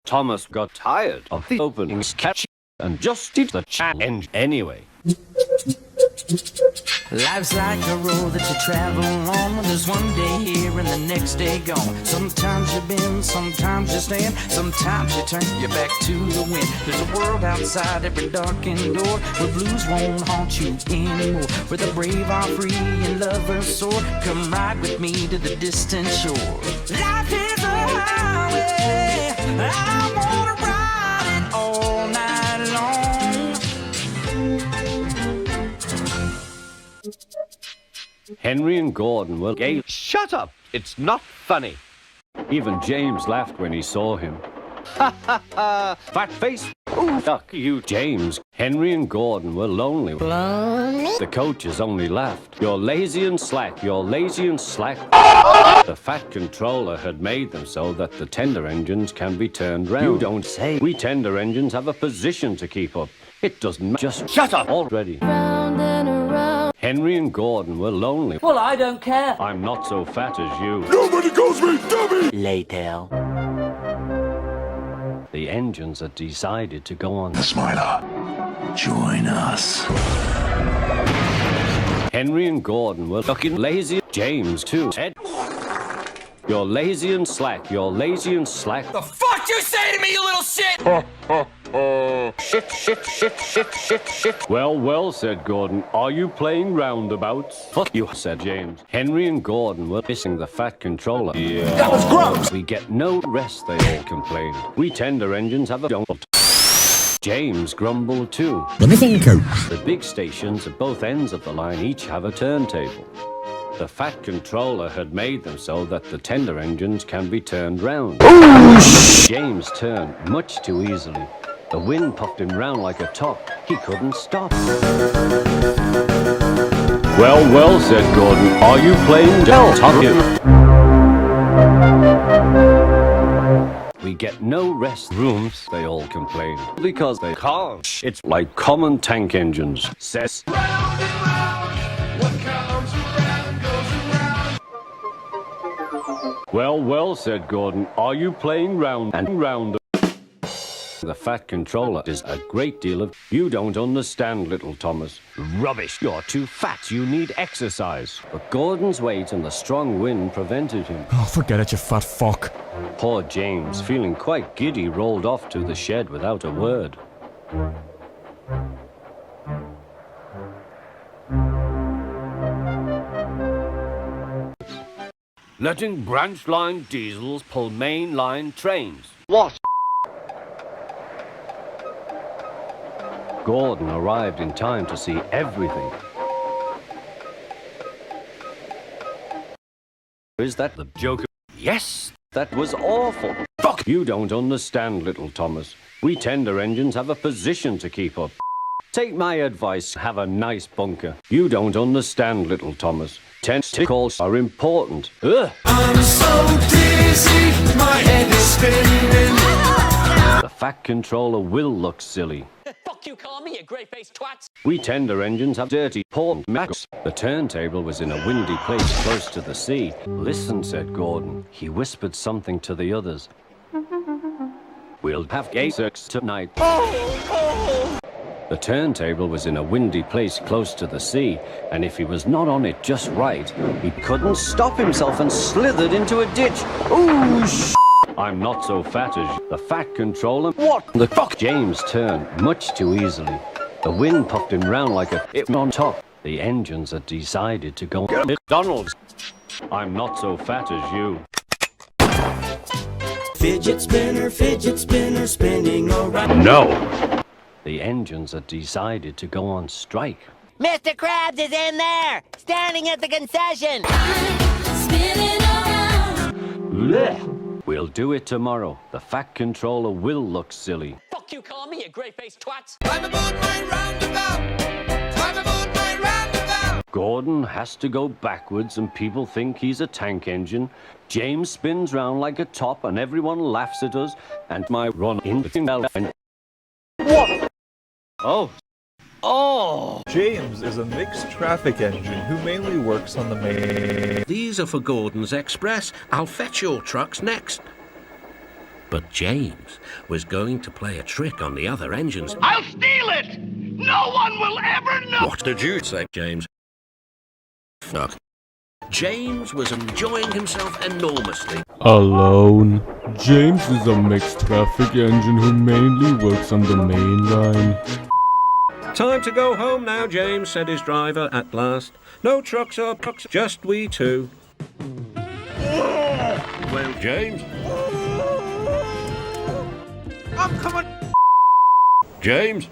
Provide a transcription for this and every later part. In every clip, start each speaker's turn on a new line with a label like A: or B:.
A: Thomas got tired of the opening sketch and just did the challenge anyway.
B: Life's like a road that you travel on. There's one day here and the next day gone. Sometimes you bend, sometimes you stand, sometimes you turn your back to the wind. There's a world outside every darkened door where blues won't haunt you anymore, where the brave are free and lovers soar. Come ride with me to the distant shore. Life is a highway, I wanna ride it all night long.
A: Henry and Gordon were gay. Shut up! It's not funny. Even James laughed when he saw him. Ha ha ha! Fat face! Ooh, fuck you, James. Henry and Gordon were lonely. The coaches only laughed. You're lazy and slack. You're lazy and slack. The fat controller had made them so that the tender engines can be turned round. You don't say. We tender engines have a position to keep up. It doesn't just shut up already. Round and around. Henry and Gordon were lonely.
C: Well, I don't care.
A: I'm not so fat as you.
D: Nobody calls me dummy!
C: Later.
A: The engines had decided to go on.
D: Smiler, join us.
A: Henry and Gordon were fucking lazy. James too. Ed. You're lazy and slack. You're lazy and slack.
B: The fuck you say to me, you little shit?
A: Shit, shit, shit, shit, shit, shit. Well, well, said Gordon. Are you playing roundabouts? Fuck you, said James. Henry and Gordon were missing the fat controller. Yeah.
D: That was gross!
A: We get no rest, they all complained. We tender engines have a don't. James grumbled too.
D: The missing coach.
A: The big stations at both ends of the line each have a turntable. The fat controller had made them so that the tender engines can be turned round. James turned much too easily. The wind puffed him round like a top. He couldn't stop. Well, well, said Gordon. Are you playing Delta? We get no rest rooms, they all complained. Because they can't. It's like common tank engines, says.
E: Round and round, what comes around goes around.
A: Well, well, said Gordon. Are you playing round and round? The fat controller is a great deal of... You don't understand, little Thomas. Rubbish. You're too fat. You need exercise. But Gordon's weight and the strong wind prevented him.
D: Oh, forget it, you fat fuck.
A: Poor James, feeling quite giddy, rolled off to the shed without a word. Letting branch line diesels pull main line trains. What? Gordon arrived in time to see everything. Is that the joke? Yes, that was awful. Fuck! You don't understand, little Thomas. We tender engines have a position to keep up. Take my advice, have a nice bunker. You don't understand, little Thomas. Tentacles are important. Ugh.
E: I'm so dizzy, my head is spinning.
A: The fat controller will look silly.
C: Fuck you, call me, you grey-faced twats.
A: We tender engines have dirty porn max. The turntable was in a windy place close to the sea. Listen, said Gordon. He whispered something to the others. We'll have gay sex tonight. The turntable was in a windy place close to the sea, and if he was not on it just right, he couldn't stop himself and slithered into a ditch. Ooh, I'm not so fat as you. The fat controller. What the fuck? James turned much too easily. The wind puffed him round like a it on top. The engines had decided to go to McDonald's. I'm not so fat as you.
B: Fidget spinner, spinning around.
A: No! The engines had decided to go on strike.
F: Mr. Krabs is in there, standing at the concession.
G: Spinning around.
A: Blech. We'll do it tomorrow. The fat controller will look silly.
C: Fuck you, call me, you grey-faced twats.
E: I'm aboard my roundabout. I'm aboard my roundabout.
A: Gordon has to go backwards and people think he's a tank engine. James spins round like a top and everyone laughs at us. And my run in the line. What? Oh. Oh!
H: James is a mixed traffic engine who mainly works on the main...
I: These are for Gordon's Express. I'll fetch your trucks next. But James was going to play a trick on the other engines.
E: I'll steal it! No one will ever know!
I: What did you say, James? Fuck. James was enjoying himself enormously.
D: Alone. James is a mixed traffic engine who mainly works on the main line.
I: Time to go home now, James, said his driver at last. No trucks or trucks, just we two. Well, James. I'm coming. James,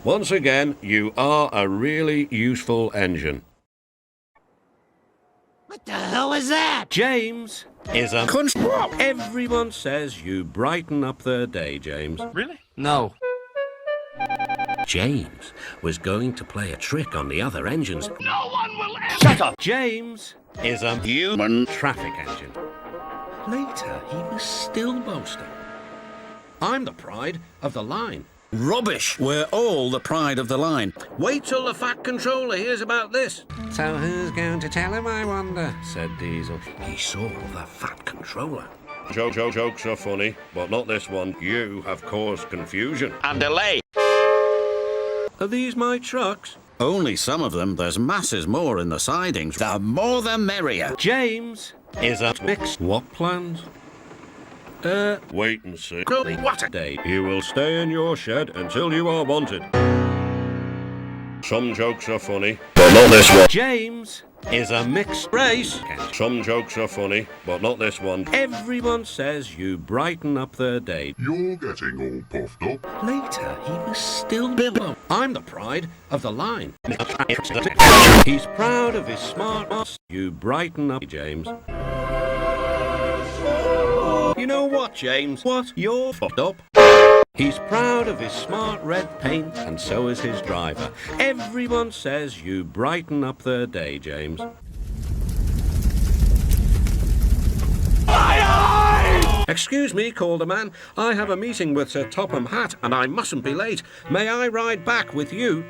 I: once again, you are a really useful engine.
F: What the hell was that?
I: James is a cunt. Everyone says you brighten up their day, James.
E: Really?
B: No.
I: James was going to play a trick on the other engines.
E: No one will ever...
I: Shut up! James is a human traffic engine. Later, he was still boasting. I'm the pride of the line.
J: Rubbish! We're all the pride of the line.
I: Wait till the Fat Controller hears about this. So who's going to tell him, I wonder, said Diesel. He saw the Fat Controller. Jokes are funny, but not this one. You have caused confusion.
J: And delay.
I: Are these my trucks?
J: Only some of them. There's masses more in the sidings. The more the merrier.
I: James is a mix. What plans? Wait and see.
J: What a
I: day. You will stay in your shed until you are wanted. Some jokes are funny, but not this one. James is a mixed race. Some jokes are funny, but not this one. Everyone says you brighten up their day.
E: You're getting all puffed up.
I: Later, he was still below. I'm the pride of the line. He's proud of his smart ass. You brighten up, James. You know what, James? What? You're fucked up. He's proud of his smart red paint, and so is his driver. Everyone says you brighten up their day, James. Excuse me, called a man. I have a meeting with Sir Topham Hatt, and I mustn't be late. May I ride back with you?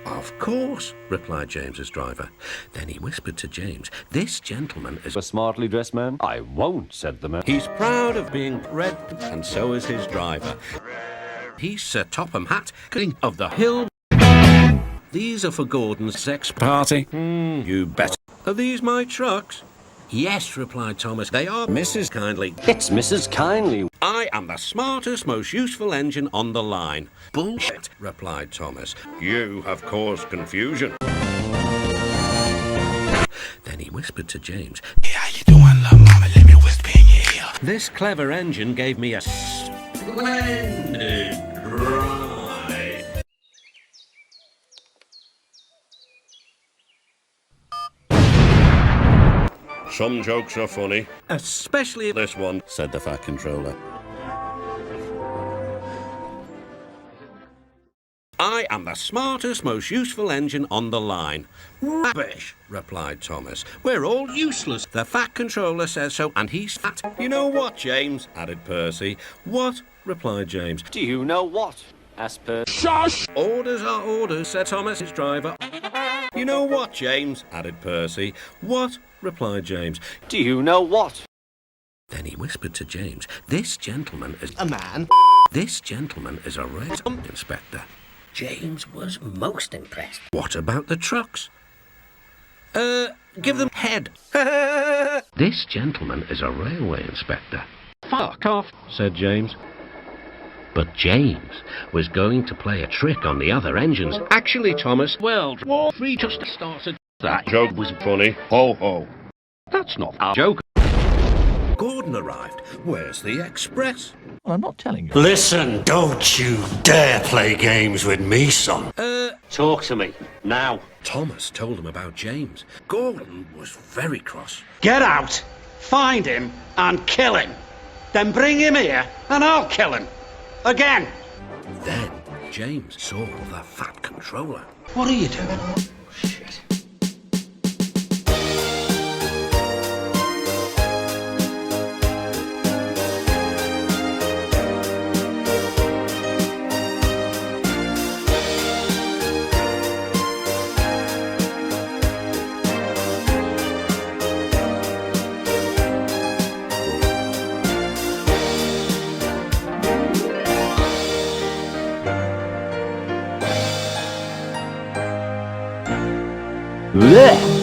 I: Of course, replied James's driver. Then he whispered to James, this gentleman is
A: A smartly dressed man? I won't, said the man.
I: He's proud of being red, and so is his driver. He's Sir Topham Hatt, king of the hill. These are for Gordon's sex party. You bet. Are these my trucks? Yes, replied Thomas. They are, Mrs. Kindly.
A: It's Mrs. Kindly.
I: I am the smartest, most useful engine on the line. Bullshit, replied Thomas. You have caused confusion. Then he whispered to James.
B: Hey, how you doing, love mama? Let me whisper in your ear.
I: This clever engine gave me a splendid ride. Some jokes are funny, especially this one,
J: said the Fat Controller.
I: I am the smartest, most useful engine on the line. Rubbish, replied Thomas. We're all useless. The Fat Controller says so, and he's fat. You know what, James? Added Percy. What? Replied James.
A: Do you know what? asked Percy.
I: Shush! Orders are orders, said Thomas, his driver. You know what, James? Added Percy. What? Replied James.
A: Do you know what?
I: Then he whispered to James. This gentleman is...
F: A man.
I: This gentleman is a red inspector.
C: James was most impressed.
I: What about the trucks? Give them head. This gentleman is a railway inspector. Fuck off, said James. But James was going to play a trick on the other engines. Actually, Thomas, World War III just started. That joke was funny. Ho ho. That's not our joke. Gordon arrived. Where's the express?
D: Well, I'm not telling you.
K: Listen, don't you dare play games with me, son.
A: Talk to me, now.
I: Thomas told him about James. Gordon was very cross.
K: Get out, find him, and kill him. Then bring him here, and I'll kill him. Again.
I: Then James saw the Fat Controller.
K: What are you doing? Shit.
A: Blech.